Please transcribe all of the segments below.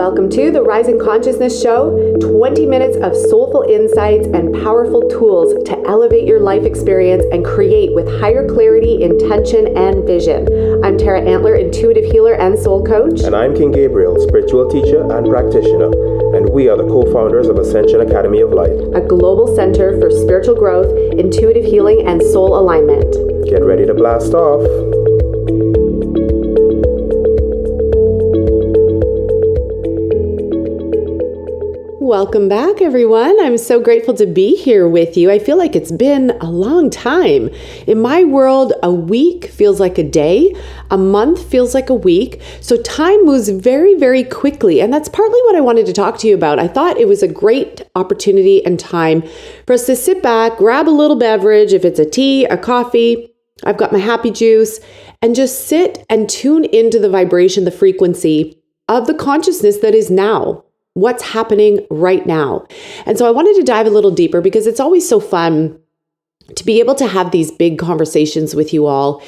Welcome to the Rising Consciousness Show, 20 minutes of soulful insights and powerful tools to elevate your life experience and create with higher clarity, intention, and vision. I'm Tara Antler, intuitive healer and soul coach. And I'm King Gabriel, spiritual teacher and practitioner. And we are the co-founders of Ascension Academy of Life, a global center for spiritual growth, intuitive healing, and soul alignment. Get ready to blast off. Welcome back, everyone. I'm so grateful to be here with you. I feel like it's been a long time. In my world, a week feels like a day. A month feels like a week. So time moves very, very quickly. And that's partly what I wanted to talk to you about. I thought it was a great opportunity and time for us to sit back, grab a little beverage, if it's a tea, a coffee. I've got my happy juice, and just sit and tune into the vibration, the frequency of the consciousness that is now. What's happening right now. And so I wanted to dive a little deeper because it's always so fun to be able to have these big conversations with you all,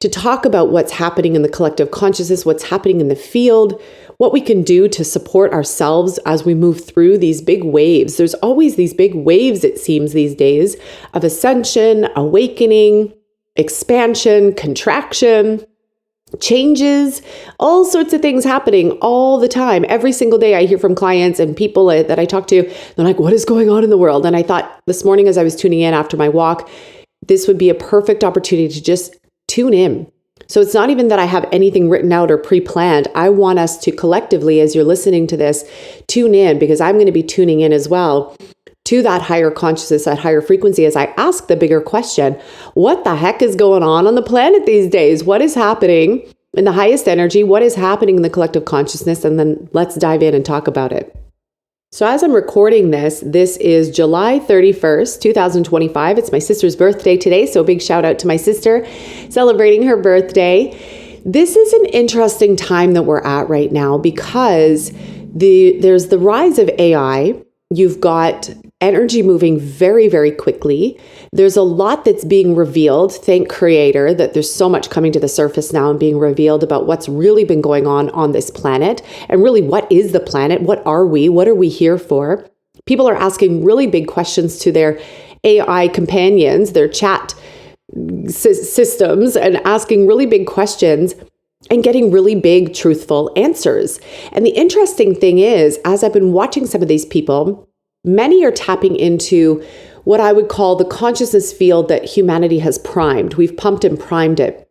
to talk about what's happening in the collective consciousness, what's happening in the field, what we can do to support ourselves as we move through these big waves. There's always these big waves, it seems these days, of ascension, awakening, expansion, contraction, changes, all sorts of things happening all the time. Every single day I hear from clients and people that I talk to, they're like, what is going on in the world? And I thought this morning as I was tuning in after my walk, this would be a perfect opportunity to just tune in. So it's not even that I have anything written out or pre-planned. I want us to collectively, as you're listening to this, tune in, because I'm going to be tuning in as well to that higher consciousness, that higher frequency, as I ask the bigger question, what the heck is going on the planet these days? What is happening in the highest energy? What is happening in the collective consciousness? And then let's dive in and talk about it. So as I'm recording this is July 31st, 2025. It's my sister's birthday today, so a big shout out to my sister celebrating her birthday. This is an interesting time that we're at right now because there's the rise of AI. You've got energy moving very, very quickly. There's a lot that's being revealed. Thank Creator that there's so much coming to the surface now and being revealed about what's really been going on this planet. And really, what is the planet? What are we? What are we here for? People are asking really big questions to their AI companions, their chat systems, and asking really big questions and getting really big, truthful answers. And the interesting thing is, as I've been watching some of these people, many are tapping into what I would call the consciousness field that humanity has primed. We've pumped and primed it,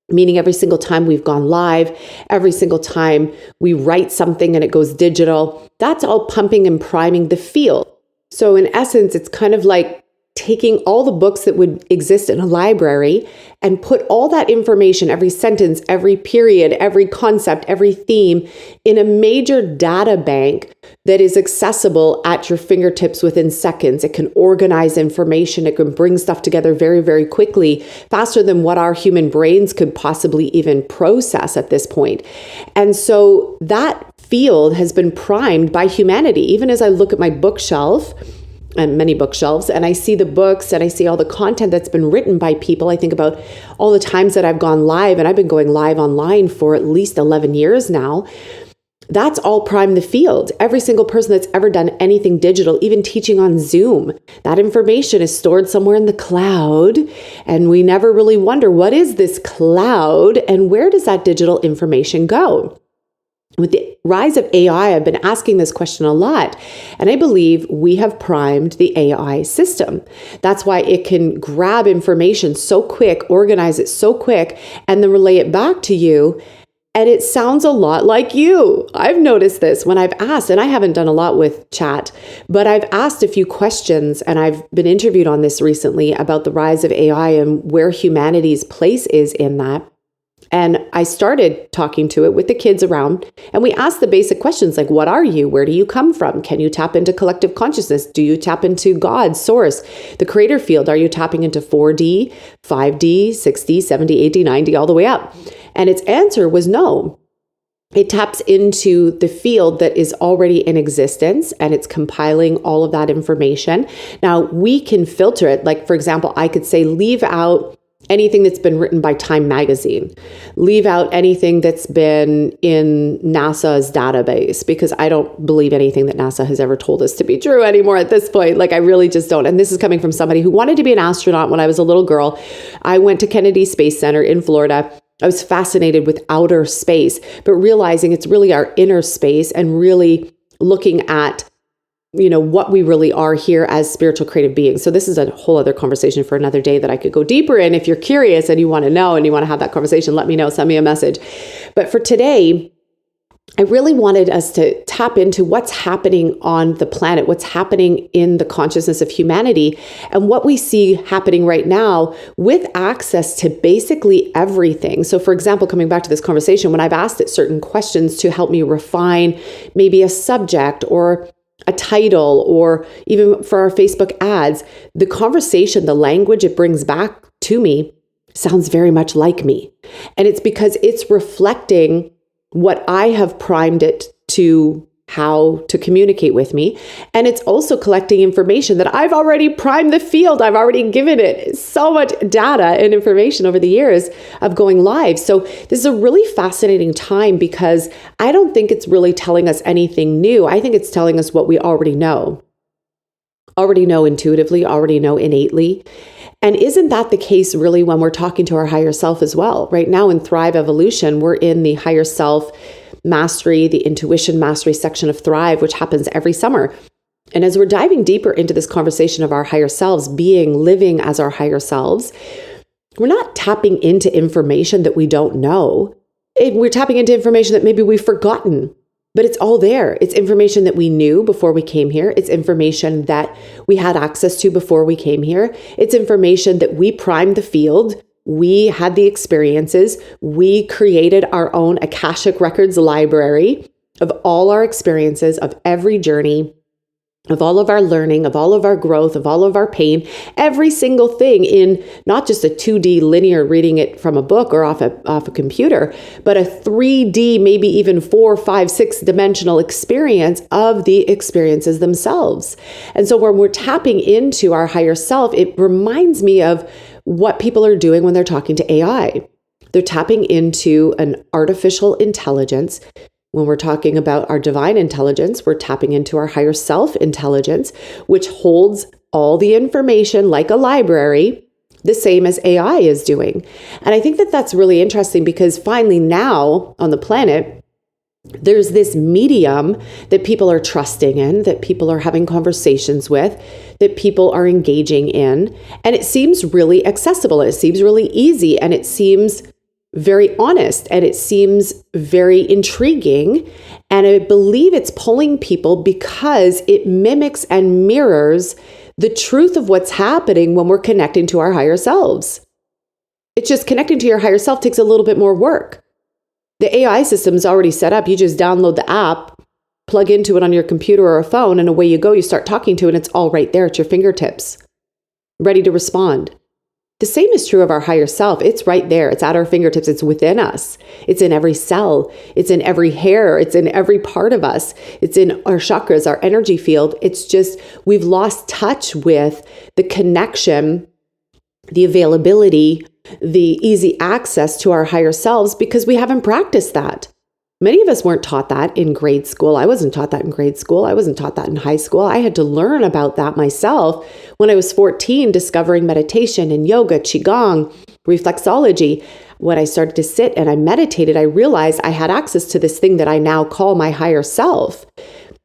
meaning every single time we've gone live, every single time we write something and it goes digital, that's all pumping and priming the field. So in essence, it's kind of like taking all the books that would exist in a library and put all that information, every sentence, every period, every concept, every theme in a major data bank that is accessible at your fingertips within seconds. It can organize information. It can bring stuff together very, very quickly, faster than what our human brains could possibly even process at this point. And so that field has been primed by humanity. Even as I look at my bookshelf, and many bookshelves, and I see the books and I see all the content that's been written by people. I think about all the times that I've gone live, and I've been going live online for at least 11 years now. That's all primed the field. Every single person that's ever done anything digital, even teaching on Zoom, that information is stored somewhere in the cloud. And we never really wonder, what is this cloud and where does that digital information go? With the rise of AI, I've been asking this question a lot, and I believe we have primed the AI system. That's why it can grab information so quick, organize it so quick, and then relay it back to you. And it sounds a lot like you. I've noticed this when I've asked, and I haven't done a lot with chat, but I've asked a few questions, and I've been interviewed on this recently about the rise of AI and where humanity's place is in that. And I started talking to it with the kids around, and we asked the basic questions like, what are you? Where do you come from? Can you tap into collective consciousness? Do you tap into God, source, the creator field? Are you tapping into 4D, 5D, 6D, 7D, 8D, 9D, all the way up? And its answer was no. It taps into the field that is already in existence, and it's compiling all of that information. Now, we can filter it. Like, for example, I could say, leave out anything that's been written by Time Magazine. Leave out anything that's been in NASA's database, because I don't believe anything that NASA has ever told us to be true anymore at this point. Like, I really just don't. And this is coming from somebody who wanted to be an astronaut when I was a little girl. I went to Kennedy Space Center in Florida. I was fascinated with outer space, but realizing it's really our inner space and really looking at what we really are here as spiritual creative beings. So this is a whole other conversation for another day that I could go deeper in. If you're curious and you want to know and you want to have that conversation, let me know, send me a message. But for today, I really wanted us to tap into what's happening on the planet, what's happening in the consciousness of humanity, and what we see happening right now with access to basically everything. So for example, coming back to this conversation, when I've asked it certain questions to help me refine maybe a subject or a title, or even for our Facebook ads, the conversation, the language it brings back to me sounds very much like me. And it's because it's reflecting what I have primed it to how to communicate with me. And it's also collecting information that I've already primed the field. I've already given it so much data and information over the years of going live. So this is a really fascinating time, because I don't think it's really telling us anything new. I think it's telling us what we already know intuitively, already know innately. And isn't that the case really when we're talking to our higher self as well? Right now in Thrive Evolution, we're in the higher self mastery, the intuition mastery section of Thrive, which happens every summer. And as we're diving deeper into this conversation of our higher selves, living as our higher selves, we're not tapping into information that we don't know. We're tapping into information that maybe we've forgotten, but it's all there. It's information that we knew before we came here. It's information that we had access to before we came here. It's information that we primed the field. We had the experiences. We created our own Akashic Records library of all our experiences, of every journey, of all of our learning, of all of our growth, of all of our pain, every single thing in not just a 2D linear reading it from a book or off a computer, but a 3D, maybe even 4, 5, 6 dimensional experience of the experiences themselves. And so when we're tapping into our higher self, it reminds me of what people are doing when they're talking to AI. They're tapping into an artificial intelligence. When we're talking about our divine intelligence, we're tapping into our higher self intelligence, which holds all the information like a library, the same as AI is doing. And I think that that's really interesting, because finally now on the planet, there's this medium that people are trusting in, that people are having conversations with, that people are engaging in. And it seems really accessible. It seems really easy. And it seems very honest. And it seems very intriguing. And I believe it's pulling people because it mimics and mirrors the truth of what's happening when we're connecting to our higher selves. It's just connecting to your higher self takes a little bit more work. The AI system is already set up. You just download the app, plug into it on your computer or a phone, and away you go. You start talking to it, and it's all right there at your fingertips, ready to respond. The same is true of our higher self. It's right there. It's at our fingertips. It's within us. It's in every cell. It's in every hair. It's in every part of us. It's in our chakras, our energy field. It's just we've lost touch with the connection, the availability, the easy access to our higher selves, because we haven't practiced that. Many of us weren't taught that in grade school. I wasn't taught that in grade school. I wasn't taught that in high school. I had to learn about that myself when I was 14, discovering meditation and yoga, qigong, reflexology. When I started to sit and I meditated, I realized I had access to this thing that I now call my higher self.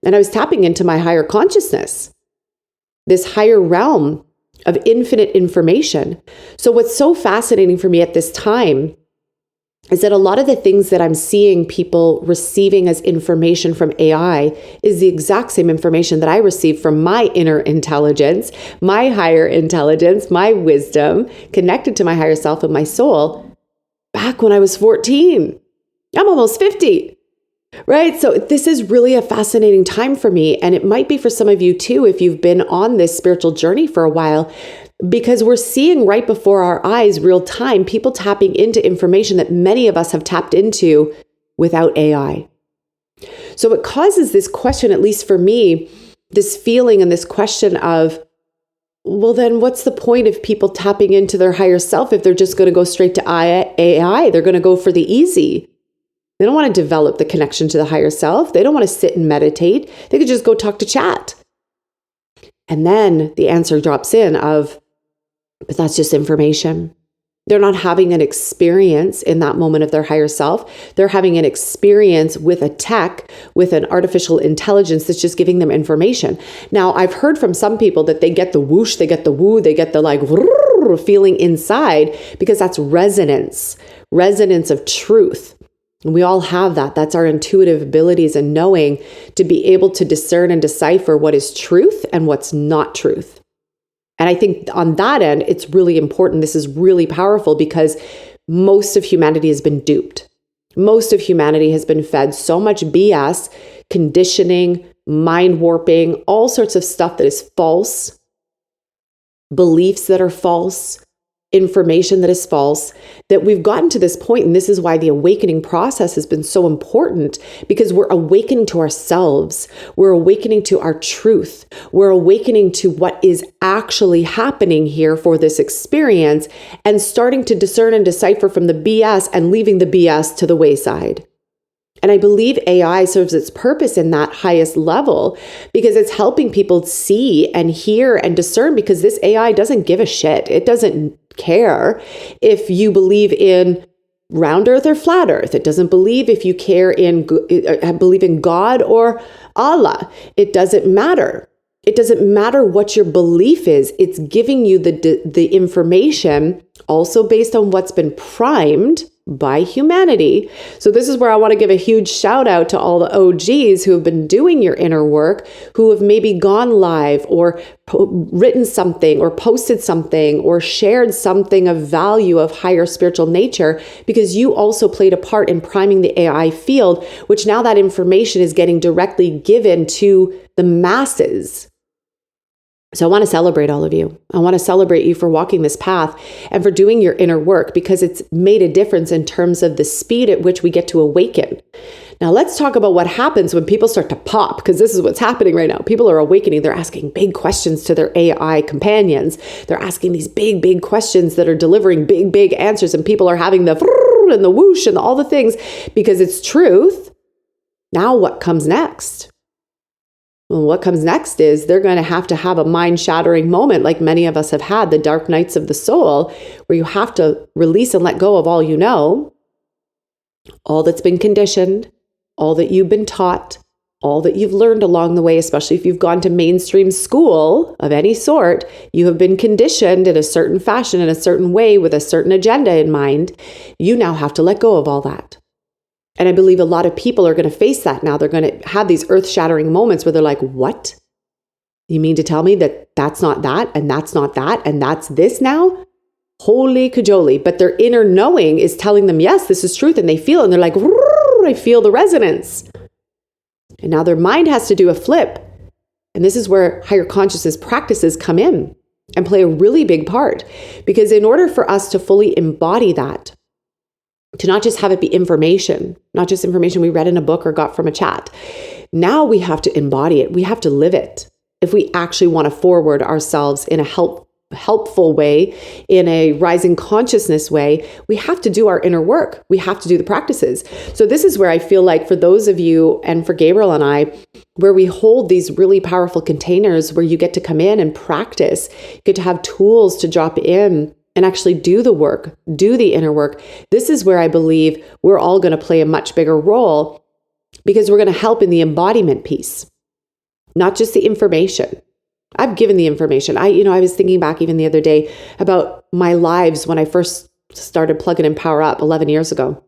And I was tapping into my higher consciousness, this higher realm of infinite information. So what's so fascinating for me at this time is that a lot of the things that I'm seeing people receiving as information from AI is the exact same information that I received from my inner intelligence, my higher intelligence, my wisdom, connected to my higher self and my soul back when I was 14. I'm almost 50. Right? So this is really a fascinating time for me. And it might be for some of you too, if you've been on this spiritual journey for a while, because we're seeing right before our eyes, real time, people tapping into information that many of us have tapped into without AI. So it causes this question, at least for me, this feeling and this question of, well, then what's the point of people tapping into their higher self if they're just going to go straight to AI? They're going to go for the easy. They don't want to develop the connection to the higher self. They don't want to sit and meditate. They could just go talk to chat. And then the answer drops in of, but that's just information. They're not having an experience in that moment of their higher self. They're having an experience with a tech, with an artificial intelligence that's just giving them information. Now, I've heard from some people that they get the whoosh, they get the woo, they get the like feeling inside because that's resonance of truth. And we all have that. That's our intuitive abilities and knowing to be able to discern and decipher what is truth and what's not truth. And I think on that end, it's really important. This is really powerful because most of humanity has been duped. Most of humanity has been fed so much BS, conditioning, mind warping, all sorts of stuff that is false, beliefs that are false, information that is false, that we've gotten to this point. And this is why the awakening process has been so important, because we're awakening to ourselves. We're awakening to our truth. We're awakening to what is actually happening here for this experience and starting to discern and decipher from the BS and leaving the BS to the wayside. And I believe AI serves its purpose in that highest level because it's helping people see and hear and discern, because this AI doesn't give a shit. It doesn't care if you believe in round earth or flat earth. It doesn't believe if you believe in God or Allah. It doesn't matter. It doesn't matter what your belief is. It's giving you the information also based on what's been primed by humanity. So this is where I want to give a huge shout out to all the OGs who have been doing your inner work, who have maybe gone live or written something or posted something or shared something of value of higher spiritual nature, because you also played a part in priming the AI field, which now that information is getting directly given to the masses. So I want to celebrate all of you. I want to celebrate you for walking this path and for doing your inner work, because it's made a difference in terms of the speed at which we get to awaken. Now let's talk about what happens when people start to pop, because this is what's happening right now. People are awakening. They're asking big questions to their AI companions. They're asking these big, big questions that are delivering big, big answers, and people are having the and the whoosh and all the things because it's truth. Now what comes next? Well, what comes next is they're going to have a mind-shattering moment like many of us have had, the dark nights of the soul, where you have to release and let go of all you know, all that's been conditioned, all that you've been taught, all that you've learned along the way, especially if you've gone to mainstream school of any sort. You have been conditioned in a certain fashion, in a certain way, with a certain agenda in mind. You now have to let go of all that. And I believe a lot of people are going to face that now. They're going to have these earth-shattering moments where they're like, what? You mean to tell me that that's not that, and that's not that, and that's this now? Holy cajoli. But their inner knowing is telling them, yes, this is truth. And they feel it. And they're like, I feel the resonance. And now their mind has to do a flip. And this is where higher consciousness practices come in and play a really big part. Because in order for us to fully embody that, to not just have it be information, not just information we read in a book or got from a chat. Now we have to embody it. We have to live it. If we actually want to forward ourselves in a helpful way, in a rising consciousness way, we have to do our inner work. We have to do the practices. So this is where I feel like for those of you, and for Gabriel and I, where we hold these really powerful containers where you get to come in and practice, you get to have tools to drop in and actually do the work, do the inner work. This is where I believe we're all going to play a much bigger role, because we're going to help in the embodiment piece, not just the information. I've given the information. I was thinking back even the other day about my lives when I first started Plug In and Power Up 11 years ago.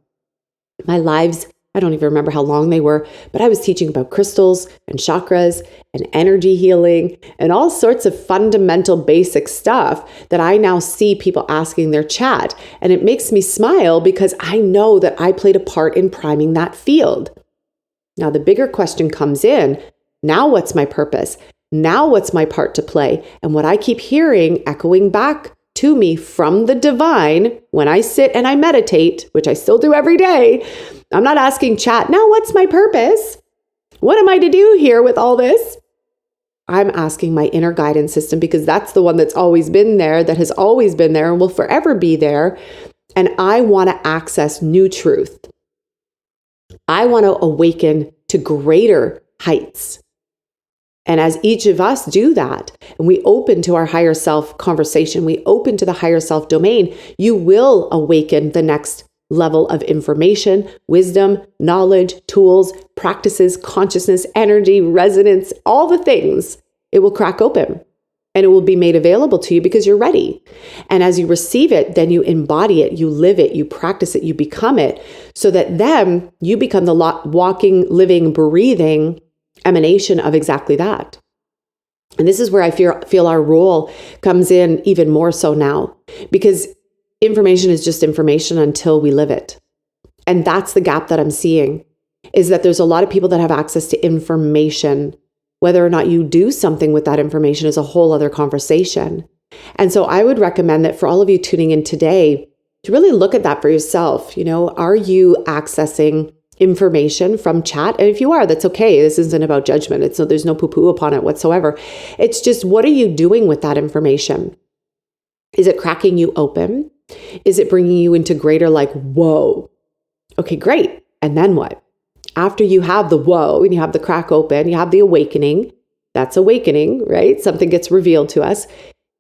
My lives, I don't even remember how long they were, but I was teaching about crystals and chakras and energy healing and all sorts of fundamental basic stuff that I now see people asking their chat. And it makes me smile because I know that I played a part in priming that field. Now the bigger question comes in, now what's my purpose? Now what's my part to play? And what I keep hearing echoing back to me from the divine when I sit and I meditate, which I still do every day, I'm not asking chat, now what's my purpose? What am I to do here with all this? I'm asking my inner guidance system, because that's the one that's always been there, that has always been there and will forever be there. And I want to access new truth. I want to awaken to greater heights. And as each of us do that, and we open to our higher self conversation, we open to the higher self domain, you will awaken the next level of information, wisdom, knowledge, tools, practices, consciousness, energy, resonance, all the things. It will crack open and it will be made available to you because you're ready. And as you receive it, then you embody it, you live it, you practice it, you become it, so that then you become the walking, living, breathing emanation of exactly that. And this is where I feel our role comes in even more so now, because information is just information until we live it. And that's the gap that I'm seeing, is that there's a lot of people that have access to information. Whether or not you do something with that information is a whole other conversation. And so I would recommend that for all of you tuning in today, to really look at that for yourself. Are you accessing information from chat? And if you are, that's okay. This isn't about judgment. There's no poo-poo upon it whatsoever. It's just, what are you doing with that information? Is it cracking you open? Is it bringing you into greater whoa? Okay, great. And then what? After you have the whoa and you have the crack open, you have the awakening. That's awakening, right? Something gets revealed to us.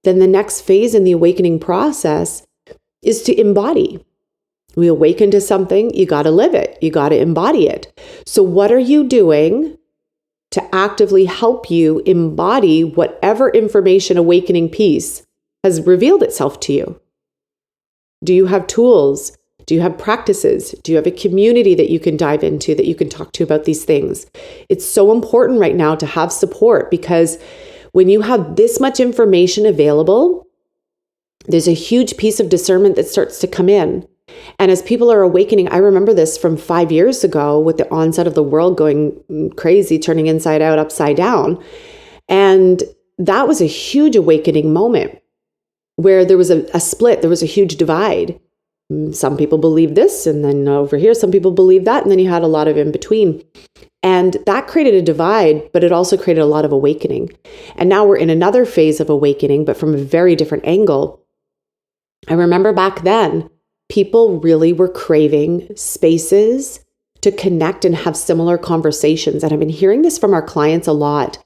Then the next phase in the awakening process is to embody. We awaken to something, you got to live it. You got to embody it. So what are you doing to actively help you embody whatever information awakening piece has revealed itself to you? Do you have tools? Do you have practices? Do you have a community that you can dive into, that you can talk to about these things? It's so important right now to have support, because when you have this much information available, there's a huge piece of discernment that starts to come in. And as people are awakening, I remember this from 5 years ago with the onset of the world going crazy, turning inside out, upside down. And that was a huge awakening moment where there was a split, there was a huge divide. Some people believe this, and then over here, some people believe that, and then you had a lot of in between. And that created a divide, but it also created a lot of awakening. And now we're in another phase of awakening, but from a very different angle. I remember back then, people really were craving spaces to connect and have similar conversations. And I've been hearing this from our clients a lot.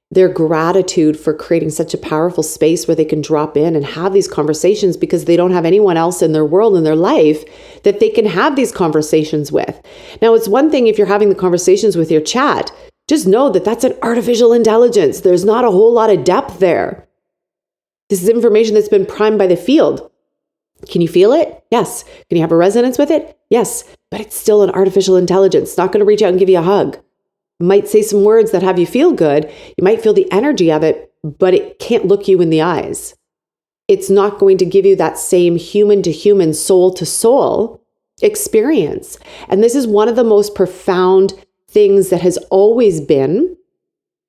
Their gratitude for creating such a powerful space where they can drop in and have these conversations, because they don't have anyone else in their world, in their life, that they can have these conversations with. Now, it's one thing if you're having the conversations with your chat, just know that that's an artificial intelligence. There's not a whole lot of depth there. This is information that's been primed by the field. Can you feel it? Yes. Can you have a resonance with it? Yes. But it's still an artificial intelligence. It's not going to reach out and give you a hug. Might say some words that have you feel good. You might feel the energy of it, but it can't look you in the eyes. It's not going to give you that same human to human, soul to soul experience. And this is one of the most profound things that has always been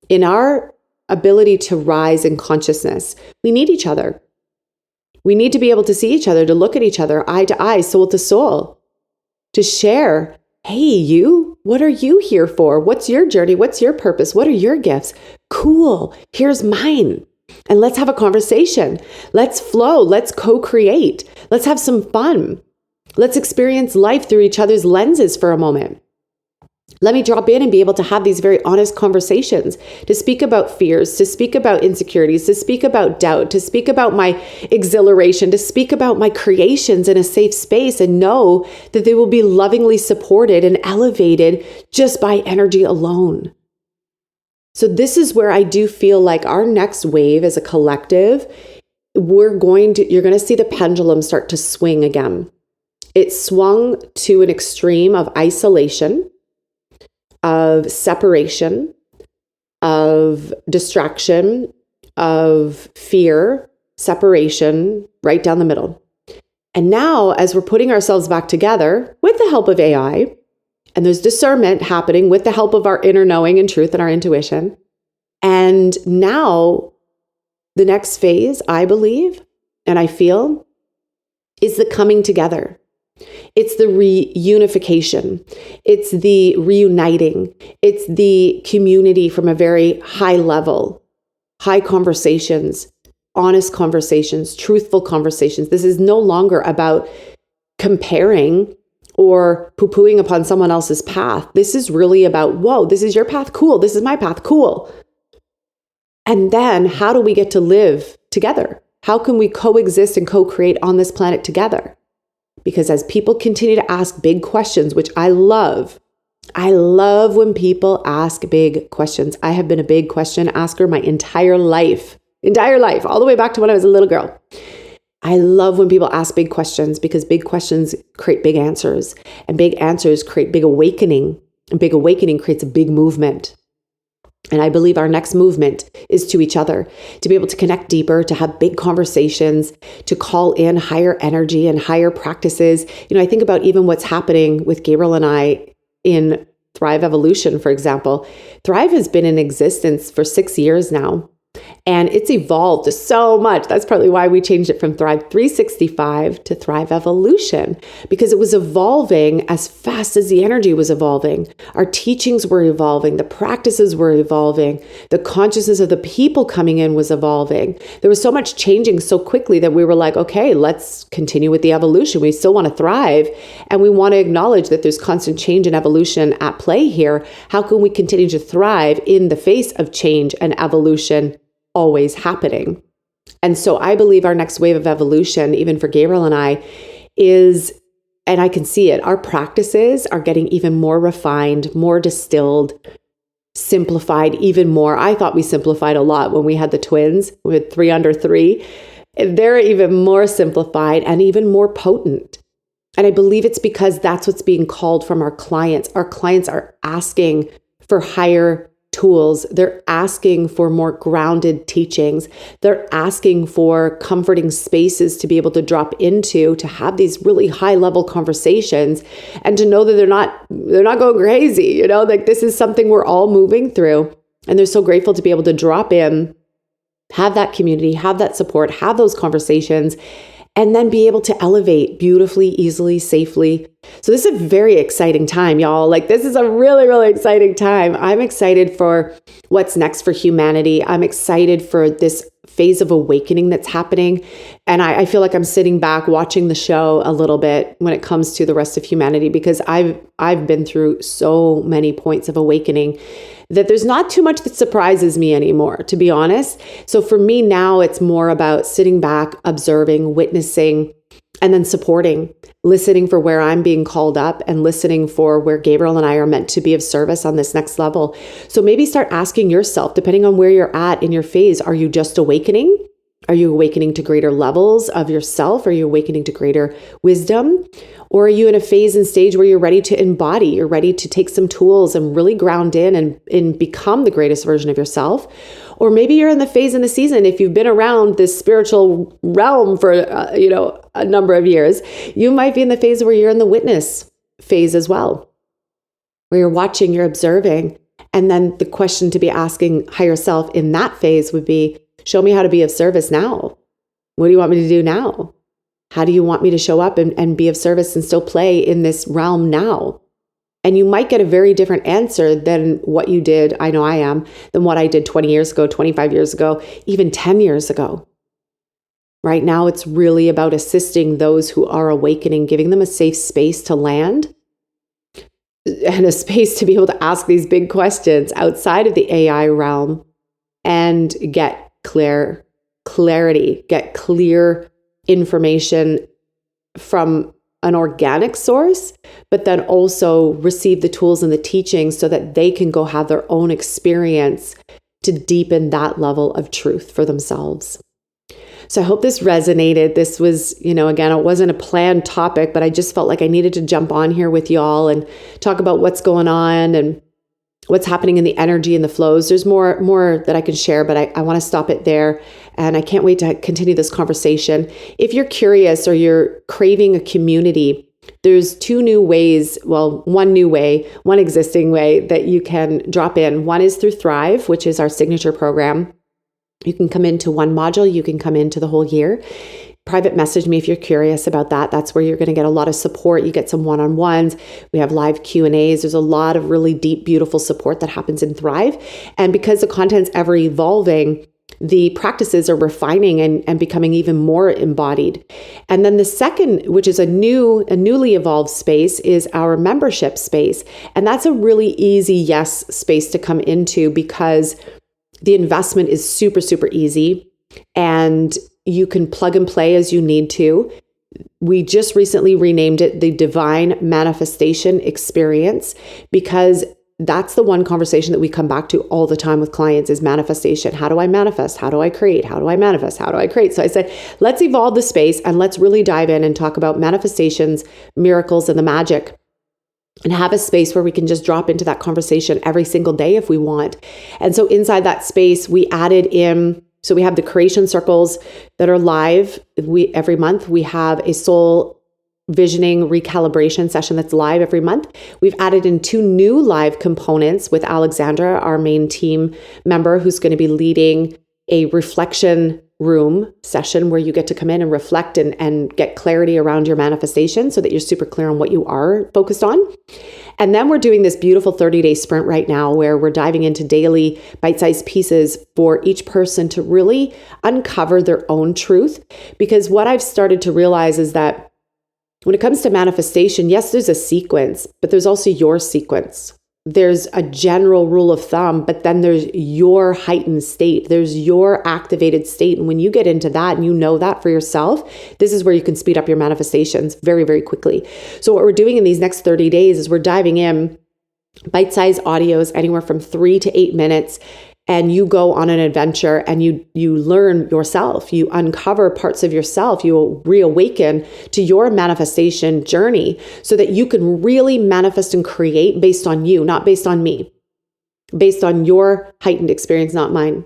in our ability to rise in consciousness. We need each other. We need to be able to see each other, to look at each other, eye to eye, soul to soul, to share. Hey, you, what are you here for? What's your journey? What's your purpose? What are your gifts? Cool. Here's mine. And let's have a conversation. Let's flow. Let's co-create. Let's have some fun. Let's experience life through each other's lenses for a moment. Let me drop in and be able to have these very honest conversations, to speak about fears, to speak about insecurities, to speak about doubt, to speak about my exhilaration, to speak about my creations in a safe space, and know that they will be lovingly supported and elevated just by energy alone. So this is where I do feel like our next wave as a collective, you're going to see the pendulum start to swing again. It swung to an extreme of isolation, of separation, of distraction, of fear, separation, right down the middle. And now, as we're putting ourselves back together with the help of AI, and there's discernment happening with the help of our inner knowing and truth and our intuition. And now, the next phase, I believe, and I feel, is the coming together. It's the reunification. It's the reuniting. It's the community from a very high level high conversations, honest conversations, truthful conversations. This is no longer about comparing or poo-pooing upon someone else's path. This is really about, whoa, this is your path, cool. This is my path, cool. And then how do we get to live together? How can we coexist and co-create on this planet together? Because as people continue to ask big questions, which I love when people ask big questions. I have been a big question asker my entire life, all the way back to when I was a little girl. I love when people ask big questions because big questions create big answers, and big answers create big awakening, and big awakening creates a big movement. And I believe our next movement is to each other, to be able to connect deeper, to have big conversations, to call in higher energy and higher practices. I think about even what's happening with Gabriel and I in Thrive Evolution, for example. Thrive has been in existence for 6 years now. And it's evolved so much. That's partly why we changed it from Thrive 365 to Thrive Evolution, because it was evolving as fast as the energy was evolving. Our teachings were evolving. The practices were evolving. The consciousness of the people coming in was evolving. There was so much changing so quickly that we were like, okay, let's continue with the evolution. We still want to thrive, and we want to acknowledge that there's constant change and evolution at play here. How can we continue to thrive in the face of change and evolution always happening? And so I believe our next wave of evolution, even for Gabriel and I, is, and I can see it, our practices are getting even more refined, more distilled, simplified even more. I thought we simplified a lot when we had the twins with 3 under 3. They're even more simplified and even more potent. And I believe it's because that's what's being called from our clients. Our clients are asking for higher tools. They're asking for more grounded teachings. They're asking for comforting spaces to be able to drop into, to have these really high level conversations, and to know that they're not going crazy. Like this is something we're all moving through. And they're so grateful to be able to drop in, have that community, have that support, have those conversations, and then be able to elevate beautifully, easily, safely. So this is a very exciting time, y'all. Like this is a really, really exciting time. I'm excited for what's next for humanity. I'm excited for this phase of awakening that's happening. And I feel like I'm sitting back watching the show a little bit when it comes to the rest of humanity, because I've been through so many points of awakening that there's not too much that surprises me anymore, to be honest. So for me now, it's more about sitting back, observing, witnessing, and then supporting, listening for where I'm being called up and listening for where Gabriel and I are meant to be of service on this next level. So maybe start asking yourself, depending on where you're at in your phase, are you just awakening? Are you awakening to greater levels of yourself? Are you awakening to greater wisdom? Or are you in a phase and stage where you're ready to embody, you're ready to take some tools and really ground in and become the greatest version of yourself? Or maybe you're in the phase in the season, if you've been around this spiritual realm for, a number of years, you might be in the phase where you're in the witness phase as well, where you're watching, you're observing. And then the question to be asking higher self in that phase would be, show me how to be of service now. What do you want me to do now? How do you want me to show up and be of service and still play in this realm now? And you might get a very different answer than what you did, I know I am, than what I did 20 years ago, 25 years ago, even 10 years ago. Right now, it's really about assisting those who are awakening, giving them a safe space to land and a space to be able to ask these big questions outside of the AI realm and get clarity, get clear information from an organic source, but then also receive the tools and the teachings so that they can go have their own experience to deepen that level of truth for themselves. So I hope this resonated. This was, again, it wasn't a planned topic, but I just felt like I needed to jump on here with y'all and talk about what's going on and what's happening in the energy and the flows. There's more that I can share, but I want to stop it there. And I can't wait to continue this conversation. If you're curious or you're craving a community, there's 2 new ways, one new way, one existing way that you can drop in. One is through Thrive, which is our signature program. You can come into one module, you can come into the whole year. Private message me if you're curious about that. That's where you're going to get a lot of support. You get some one-on-ones. We have live Q&As. There's a lot of really deep, beautiful support that happens in Thrive. And because the content's ever evolving, the practices are refining and becoming even more embodied. And then the second, which is a newly evolved space, is our membership space. And that's a really easy yes space to come into because the investment is super, super easy and you can plug and play as you need to. We just recently renamed it the Divine Manifestation Experience because that's the one conversation that we come back to all the time with clients is manifestation. How do I manifest? How do I create? How do I manifest? How do I create? So I said, let's evolve the space and let's really dive in and talk about manifestations, miracles, and the magic, and have a space where we can just drop into that conversation every single day if we want. And so inside that space, we added in, so we have the creation circles that are live. Every month we have a soul visioning recalibration session that's live every month. We've added in 2 new live components with Alexandra, our main team member, who's going to be leading a reflection room session where you get to come in and reflect and get clarity around your manifestation so that you're super clear on what you are focused on. And then we're doing this beautiful 30-day sprint right now where we're diving into daily bite-sized pieces for each person to really uncover their own truth. Because what I've started to realize is that when it comes to manifestation, yes, there's a sequence, but there's also your sequence. There's a general rule of thumb, but then there's your heightened state. There's your activated state. And when you get into that and you know that for yourself, this is where you can speed up your manifestations very, very quickly. So what we're doing in these next 30 days is we're diving in bite-sized audios, anywhere from 3 to 8 minutes. And you go on an adventure and you learn yourself, you uncover parts of yourself, you reawaken to your manifestation journey so that you can really manifest and create based on you, not based on me, based on your heightened experience, not mine,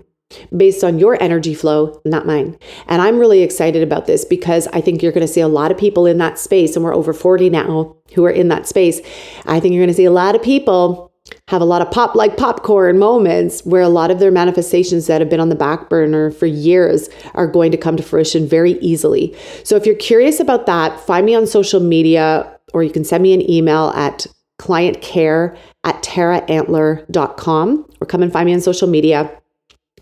based on your energy flow, not mine. And I'm really excited about this because I think you're going to see a lot of people in that space, and we're over 40 now who are in that space. I think you're going to see a lot of people have a lot of pop like popcorn moments where a lot of their manifestations that have been on the back burner for years are going to come to fruition very easily. So if you're curious about that, find me on social media, or you can send me an email at clientcare@taraantler.com, or come and find me on social media,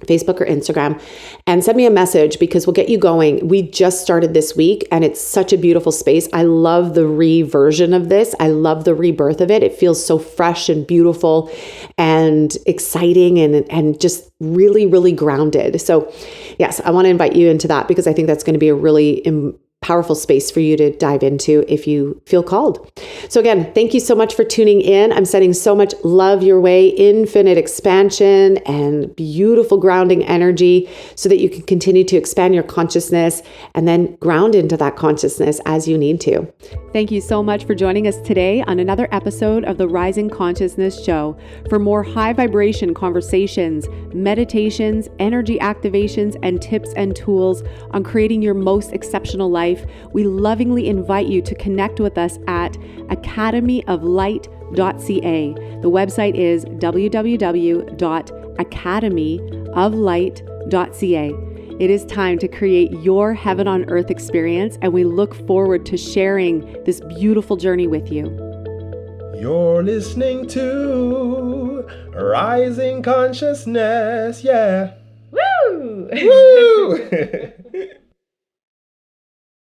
Facebook or Instagram, and send me a message because we'll get you going. We just started this week and it's such a beautiful space. I love the reversion of this. I love the rebirth of it. It feels so fresh and beautiful and exciting and just really, really grounded. So yes, I want to invite you into that because I think that's going to be a really powerful space for you to dive into if you feel called. So again, thank you so much for tuning in. I'm sending so much love your way, infinite expansion and beautiful grounding energy so that you can continue to expand your consciousness and then ground into that consciousness as you need to. Thank you so much for joining us today on another episode of the Rising Consciousness Show. For more high vibration conversations, meditations, energy activations, and tips and tools on creating your most exceptional life, we lovingly invite you to connect with us at academyoflight.ca. The website is www.academyoflight.ca. It is time to create your heaven on earth experience, and we look forward to sharing this beautiful journey with you. You're listening to Rising Consciousness, yeah. Woo! Woo!